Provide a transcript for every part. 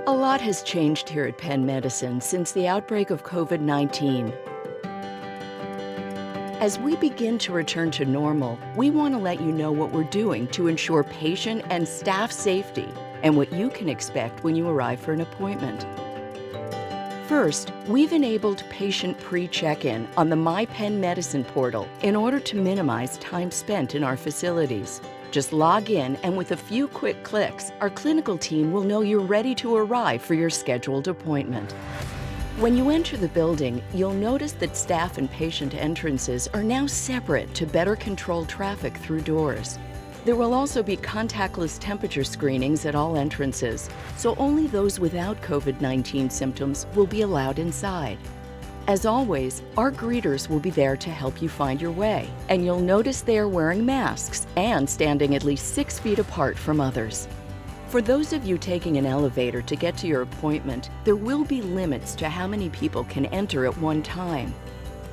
A lot has changed here at Penn Medicine since the outbreak of COVID-19. As we begin to return to normal, we want to let you know what we're doing to ensure patient and staff safety and what you can expect when you arrive for an appointment. First, we've enabled patient pre-check-in on the MyPennMedicine portal in order to minimize time spent in our facilities. Just log in, and with a few quick clicks, our clinical team will know you're ready to arrive for your scheduled appointment. When you enter the building, you'll notice that staff and patient entrances are now separate to better control traffic through doors. There will also be contactless temperature screenings at all entrances, so only those without COVID-19 symptoms will be allowed inside. As always, our greeters will be there to help you find your way, and you'll notice they are wearing masks and standing at least 6 feet apart from others. For those of you taking an elevator to get to your appointment, there will be limits to how many people can enter at one time.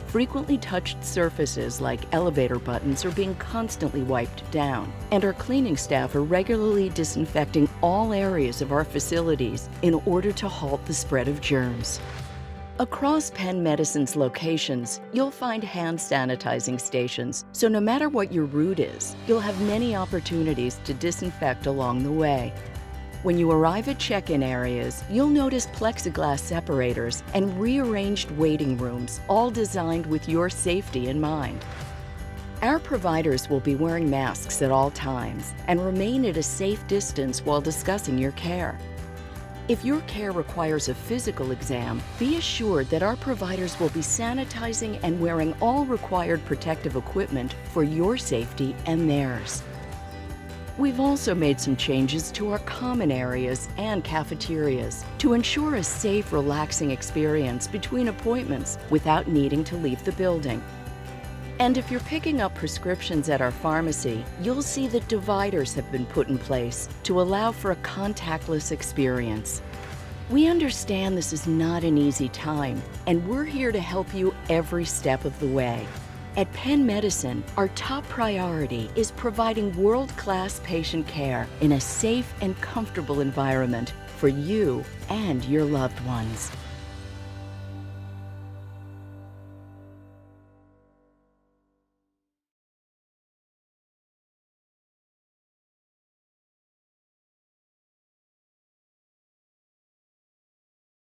Frequently touched surfaces like elevator buttons are being constantly wiped down, and our cleaning staff are regularly disinfecting all areas of our facilities in order to halt the spread of germs. Across Penn Medicine's locations, you'll find hand sanitizing stations, so no matter what your route is, you'll have many opportunities to disinfect along the way. When you arrive at check-in areas, you'll notice plexiglass separators and rearranged waiting rooms, all designed with your safety in mind. Our providers will be wearing masks at all times and remain at a safe distance while discussing your care. If your care requires a physical exam, be assured that our providers will be sanitizing and wearing all required protective equipment for your safety and theirs. We've also made some changes to our common areas and cafeterias to ensure a safe, relaxing experience between appointments without needing to leave the building. And if you're picking up prescriptions at our pharmacy, you'll see that dividers have been put in place to allow for a contactless experience. We understand this is not an easy time, and we're here to help you every step of the way. At Penn Medicine, our top priority is providing world-class patient care in a safe and comfortable environment for you and your loved ones.